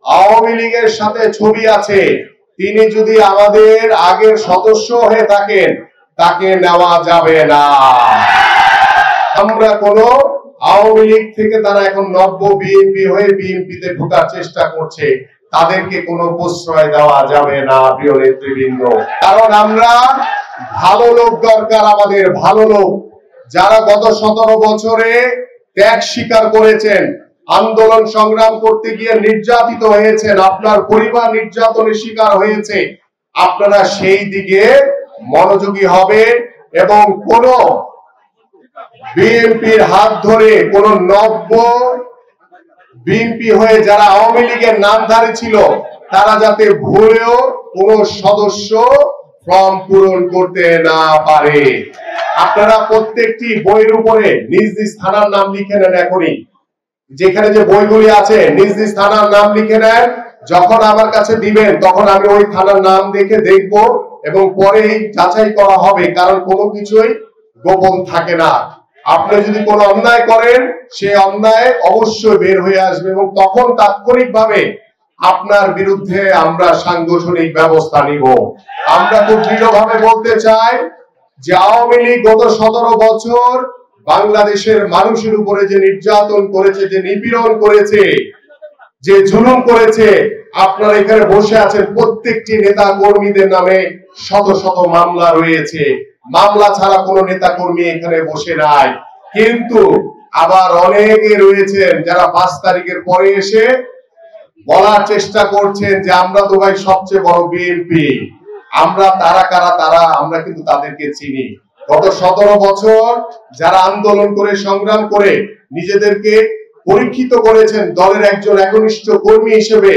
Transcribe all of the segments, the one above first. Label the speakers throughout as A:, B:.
A: আওয়ামী লীগের সাথে ছবি আছে, তিনি যদি আমাদের আগের সদস্য হয়ে থাকেন তাকে নেওয়া যাবে না। আমরা কোন আওয়ামী লীগ থেকে তারা এখন নব্য বিএনপি হয়ে বিএনপিতে ঢোকার চেষ্টা করছে, তাদেরকে কোনো প্রশ্রয় দেওয়া যাবে না প্রিয় নেতৃবৃন্দ। কারণ আমরা ভালো লোক দরকার, আমাদের ভালো লোক যারা গত 17 বছরে ত্যাগ স্বীকার করেছেন, আন্দোলন সংগ্রাম করতে গিয়ে নির্যাতিত হয়েছেন, আপনার পরিবার নির্যাতনের শিকার হয়েছে, আপনারা সেই দিকে মনোযোগী হবেন এবং কোন বিএনপির হাত ধরে কোন নব্য বিএনপি হয়ে যারা আওয়ামী লীগের নামধারী ছিল তারা যাতে ভুলেও কোন সদস্য ফর্ম পূরণ করতে না পারে। আপনারা প্রত্যেকটি বইয়ের উপরে নিজ নিজ থানার নাম লিখে নেন, এখনই যেখানে যে বইগুলি আছে নিজ নিজ থানার নাম লিখে নেন। যখন আমার কাছে দিবেন তখন আমি ওই থানার নাম দেখে দেখব এবং পরে যাচাই করা হবে, কারণ কোনো কিছুই গোপন থাকে না। আপনি যদি কোনো অন্যায় করেন সে অন্যায় অবশ্যই বের হয়ে আসবে এবং তখন তাৎক্ষণিকভাবে আপনার বিরুদ্ধে আমরা সাংগঠনিক ব্যবস্থা নিব। আমরা খুব দৃঢ়ভাবে বলতে চাই যে আওয়ামী লীগ গত 17 বছর বাংলাদেশের মানুষের উপরে যে নির্যাতন করেছে, যে নিপীড়ন করেছে, যে জুলুম করেছে, আপনারা এখানে বসে আছেন প্রত্যেকটি নেতা কর্মীদের নামে শত শত মামলা রয়েছে। মামলা ছাড়া কোনো নেতা কর্মী এখানে বসে নাই, কিন্তু আবার অনেকে রয়েছেন যারা 5 তারিখের পরে এসে বলার চেষ্টা করছেন যে আমরা তো ভাই সবচেয়ে বড় বিএনপি। আমরা তারা কারা তারা আমরা কিন্তু তাদেরকে চিনি। গত 17 বছর যারা আন্দোলন করে সংগ্রাম করে নিজেদেরকে পরীক্ষিত করেছেন দলের একজন একনিষ্ঠ কর্মী হিসেবে,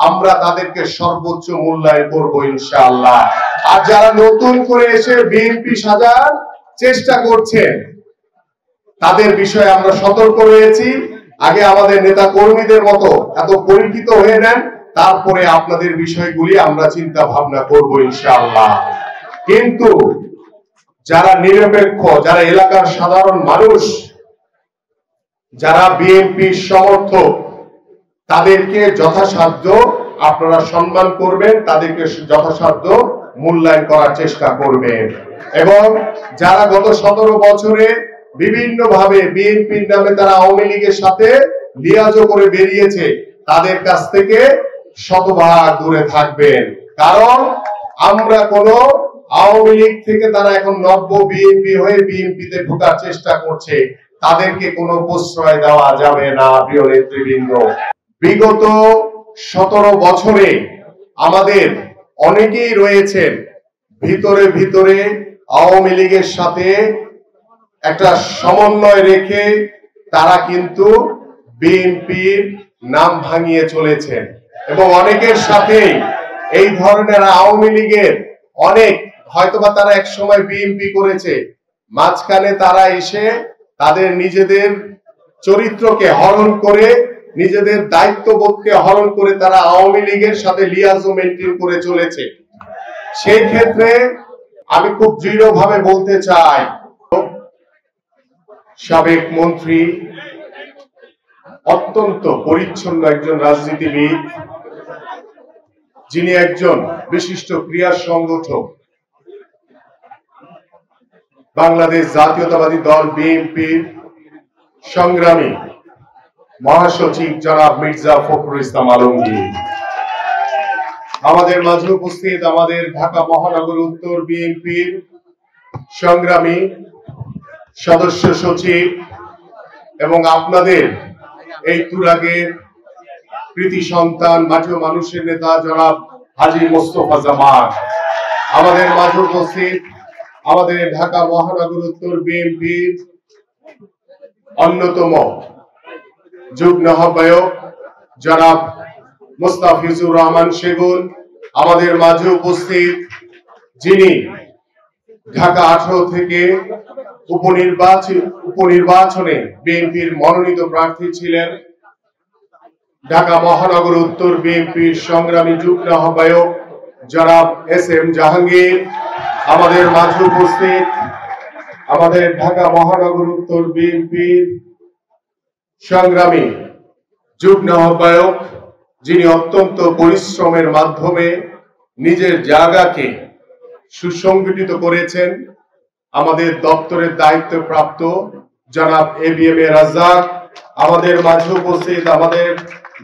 A: আমরা তাদেরকে সর্বোচ্চ মূল্যায়ন করব ইনশাআল্লাহ। আর যারা নতুন করে এসে বিএনপি সাজার চেষ্টা করছেন তাদের বিষয়ে আমরা সতর্ক রয়েছি। আগে আমাদের নেতা কর্মীদের মতো এত পরিচিত হয়ে নেন, তারপরে আপনাদের বিষয়গুলি আমরা চিন্তা ভাবনা করব ইনশাআল্লাহ। কিন্তু যারা নিরপেক্ষ, যারা এলাকার সাধারণ মানুষ, যারা বিএনপির সমর্থক, তাদেরকে যথাসাধ্য আপনারা সম্মান করবেন, তাদেরকে যথাসাধ্য মূল্যায়ন করার চেষ্টা করবেন এবং যারা গত 17 বছরে বিভিন্ন ভাবে বিএনপির নামে তারা আওয়ামী লীগের সাথে লিয়াজো করে বেরিয়েছে, তাদের কাছ থেকে শতভাগ দূরে থাকবেন। কারণ আমরা কোন আওয়ামী লীগ থেকে তারা এখন নব্য বিএনপি হয়ে বিএনপিতে ঢোকার চেষ্টা করছে, তাদেরকে কোনো প্রশ্রয় দেওয়া যাবে না প্রিয় নেতৃবৃন্দ। বিগত 17 বছরে আমাদের অনেকেই রয়েছেন ভিতরে ভিতরে আওয়ামী লীগের সাথে একটা সমন্বয় রেখে তারা কিন্তু বিএনপির নাম ভাঙিয়ে চলেছেন এবং অনেকের সাথে এই ধরনের আওয়ামী লীগের অনেক হয়তোবা তারা এক সময় বিএনপি করেছে, মাঝখানে তারা এসে তাদের নিজেদের চরিত্রকে হরণ করে, নিজেদের দায়িত্ববোধকে হরণ করে তারা আওয়ামী লীগের সাথে লিয়াজো মেনটেন করে চলেছে। সেই ক্ষেত্রে আমি খুব দৃঢ়ভাবে বলতে চাই, সাবেক মন্ত্রী, অত্যন্ত পরিচ্ছন্ন একজন রাজনীতিবিদ, যিনি একজন বিশিষ্ট ক্রীড়া সংগঠক, বাংলাদেশ জাতীয়তাবাদী দল বিএনপির সংগ্রামী মহাসচিব জনাব মির্জা ফখরুল ইসলাম আলমগীর, আমাদের মাঝে উপস্থিত আমাদের ঢাকা মহানগর উত্তর বিএনপির সংগ্রামী সদস্য সচিব এবং আপনাদের এই তুরাগের কৃতি সন্তান মাটি ও মানুষের নেতা জনাব হাজী মোস্তফা জামান, আমাদের মাঝে উপস্থিত আমাদের ঢাকা মহানগর উত্তর বিএনপির অন্যতম যুগ্ম আহ্বায়ক জনাব মুস্তাফিজুর রহমান সেগুন, আমাদের মাঝে উপস্থিত যিনি ঢাকা 18 থেকে উপনির্বাচনে বিএনপির মনোনীত প্রার্থী ছিলেন, ঢাকা মহানগর উত্তর বিএনপির সংগ্রামী যুগ্ম আহ্বায়ক জনাব এস.এম. জাহাঙ্গীর, আমাদের মাঝে উপস্থিত আমাদের ঢাকা মহানগর উত্তর বিএনপির সংগ্রামী যুগ্ম আহ্বায়ক যিনি অত্যন্ত পরিশ্রমের মাধ্যমে নিজের জায়গাকে সুসংগঠিত করেছেন, আমাদের দপ্তরের দায়িত্বপ্রাপ্ত জনাব ABM রাজ্জাক, আমাদের মাঝে উপস্থিত আমাদের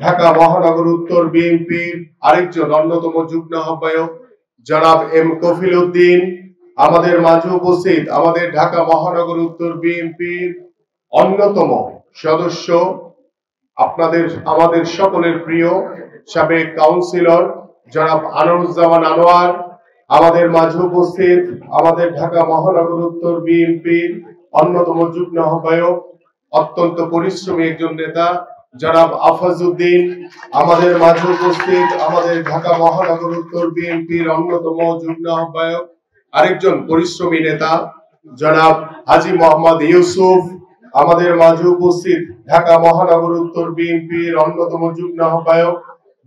A: ঢাকা মহানগর উত্তর বিএনপির আরেকজন অন্যতম যুগ্ম আহ্বায়ক জনাব M কফিল উদ্দিন, আমাদের মাঝে উপস্থিত আমাদের ঢাকা মহানগর উত্তর বিএনপির অন্যতম সদস্য আমাদের সকলের প্রিয় সাবেক কাউন্সিলর জনাব আনোয়ারুজ্জামান আনোয়ার, আমাদের মাঝে উপস্থিত আমাদের ঢাকা মহানগর উত্তর বিএনপির অন্যতম যুগ্ম আহ্বায়ক অত্যন্ত পরিশ্রমী একজন নেতা জনাব আফাজউদ্দিন, আমাদের মাঝে উপস্থিত আমাদের ঢাকা মহানগর উত্তর বিএনপির অন্যতম যুগ্ম আহ্বায়ক আরেকজন পরিশ্রমী নেতা জনাব হাজী মোহাম্মদ ইউসুফ, আমাদের মাঝে উপস্থিত ঢাকা মহানগর উত্তর বিএনপির অন্যতম যুগ্ম আহ্বায়ক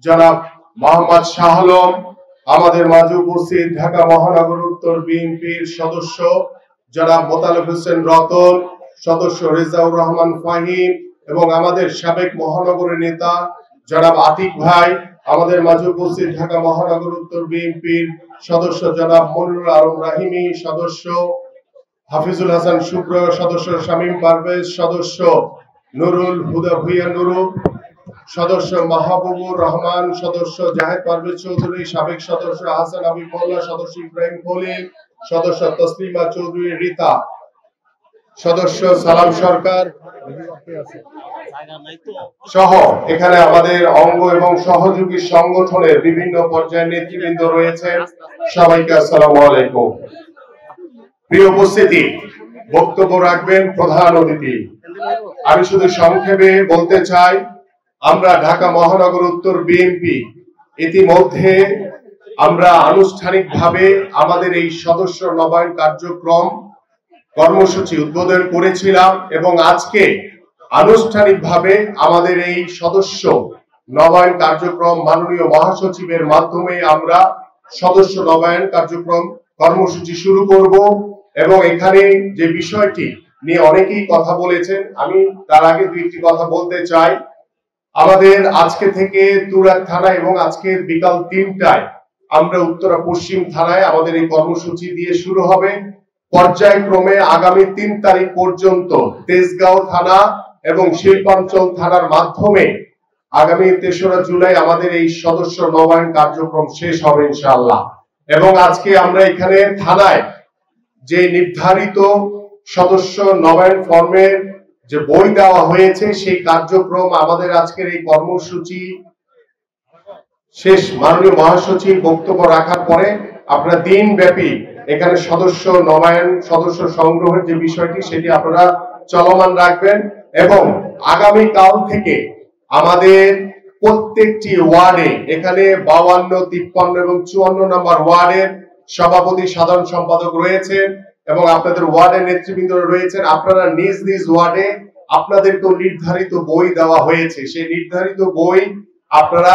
A: জনাব মোহাম্মদ শাহ আলম, আমাদের মাঝে উপস্থিত ঢাকা মহানগর উত্তর বিএনপির সদস্য জনাব মোতালেব হোসেন রতন, সদস্য রেজাউর রহমান ফাহিম এবং আমাদের সাবেক মহানগরের নেতা জনাব আতিক ভাই, আমাদের মাঝে উপস্থিত ঢাকা মহানগর উত্তর বিএনপির সদস্য জনাব মনিরুল আলম রাহিমি, সদস্য হাফিজুল হাসান শুক্র, সদস্য শামীম পারভেজ, সদস্য নুরুল হুদা ভুইয়া নুরু, সদস্য মাহবুবুর রহমান, সদস্য জাহেদ পারভেজ চৌধুরী, সাবেক সদস্য হাসান আবিব মোল্লা, সদস্য ইব্রাহিম খলিল, সদস্য তসলিমা চৌধুরী রিতা, সদস্য সালাম সরকার সহ এখানে আমাদের অঙ্গ এবং সহযোগী সংগঠনের বিভিন্ন পর্যায়ের নেতৃবৃন্দ রয়েছেন। সবাইকে আসসালামু আলাইকুম। প্রিয় উপস্থিতি, বক্তব্য রাখবেন প্রধান অতিথি। আমি শুধু সংক্ষেপে বলতে চাই, আমরা ঢাকা মহানগর উত্তর বিএনপি ইতিমধ্যে আমরা আনুষ্ঠানিকভাবে আমাদের এই সদস্য নবায়ন কার্যক্রম কর্মসূচি উদ্বোধন করেছিলাম এবং আজকে আনুষ্ঠানিকভাবে আমাদের এই সদস্য নবায়ন কার্যক্রম মাননীয় মহাসচিবের মাধ্যমে আমরা সদস্য নবায়ন কার্যক্রম কর্মসূচি শুরু করব এবং এখানে যে বিষয়টি নিয়ে অনেকেই কথা বলেছেন, আমি তার আগে দুইটি কথা বলতে চাই। আমাদের আজকে থেকে তুরাগ থানা এবং আজকের বিকাল 3টায় আমরা উত্তরা পশ্চিম থানায় আমাদের এই কর্মসূচি দিয়ে শুরু হবে। পর্যায়ক্রমে আগামী 3 তারিখ পর্যন্ত তেজগাঁও থানা এবং শিল্পাঞ্চল থানার মাধ্যমে আগামী 3রা জুলাই আমাদের এই সদস্য নবায়ন কার্যক্রম শেষ হবে ইনশাআল্লাহ। এবং আজকে আমরা এখানে থানায় যে নির্ধারিত সদস্য নবায়ন ফর্মের যে বই দেওয়া হয়েছে সেই কার্যক্রম আমাদের আজকের এই কর্মসূচি শেষ মাননীয় মহাসচিব বক্তব্য রাখার পরে আপনারা দিনব্যাপী এখানে সদস্য নবায়ন সদস্য সংগ্রহের যে বিষয়টি সেটি আপনারা চলমান রাখবেন এবং আগামী কাল থেকে আমাদের প্রত্যেকটি ওয়ার্ডে এখানে 52, 53 এবং 54 নম্বর ওয়ার্ডের সভাপতি সাধারণ সম্পাদক রয়েছেন এবং আপনাদের ওয়ার্ডের নেতৃবৃন্দ রয়েছেন। আপনারা নিজ নিজ ওয়ার্ডে আপনাদেরকে নির্ধারিত বই দেওয়া হয়েছে, সেই নির্ধারিত বই আপনারা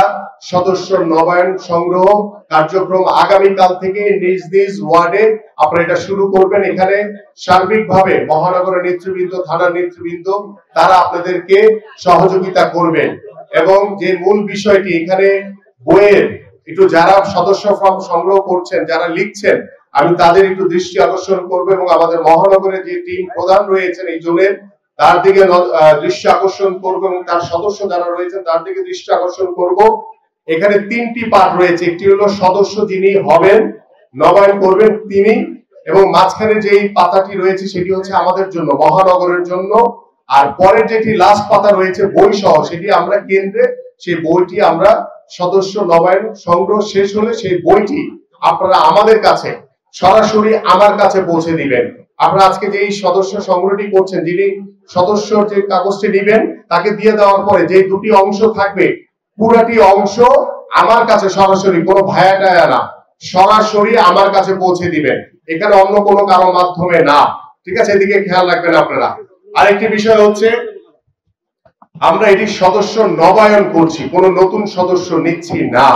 A: সদস্য নবায়ন সংগ্রহ কার্যক্রম আগামীকাল থেকে নিজ নিজ ওয়ার্ডে আপনারা এটা শুরু করবেন। এখানে সার্বিকভাবে মহানগরের নেতৃবৃন্দ, থানার নেতৃবৃন্দ তারা আপনাদেরকে সহযোগিতা করবেন এবং যে মূল বিষয়টি এখানে বইয়ের একটু যারা সদস্য ফর্ম সংগ্রহ করছেন, যারা লিখছেন, আমি তাদের একটু দৃষ্টি আকর্ষণ করবো এবং আমাদের মহানগরের যে টিম প্রধান রয়েছেন এই জোনের তার দিকে দৃষ্টি আকর্ষণ করবো এবং তার সদস্য যারা রয়েছেন তার দিকে দৃষ্টি আকর্ষণ করব। এখানে 3টি পার্ট রয়েছে, একটি হলো সদস্য যিনি হবেন নবায়ন করবেন তিনি, এবং মাঝখানে যে পাতাটি রয়েছে সেটি হচ্ছে আমাদের জন্য মহানগরের জন্য, আর পরের যেটি লাস্ট পাতা রয়েছে বই সহ সেটি আমরা কেন্দ্রে সেই বইটি আমরা সদস্য নবায়ন সংগ্রহ শেষ হলে সেই বইটি আপনারা আমাদের কাছে সরাসরি আমার কাছে পৌঁছে দিবেন। আপনারা আজকে যে এই সদস্য সংগ্রহটি করছেন, যিনি সদস্যর যে কাগজটি নেবেন তাকে দিয়ে দেওয়ার পরে যে দুটি অংশ থাকবে পুরাটি অংশ আমার কাছে সরাসরি, কোনো ভায়া টায়া না, সরাসরি আমার কাছে পৌঁছে দিবেন, এখানে অন্য কোনো কারো মাধ্যমে না। ঠিক আছে, এদিকে খেয়াল রাখবেন আপনারা। আরেকটি বিষয় হচ্ছে আমরা এটি সদস্য নবায়ন করছি, কোনো নতুন সদস্য নিচ্ছি না।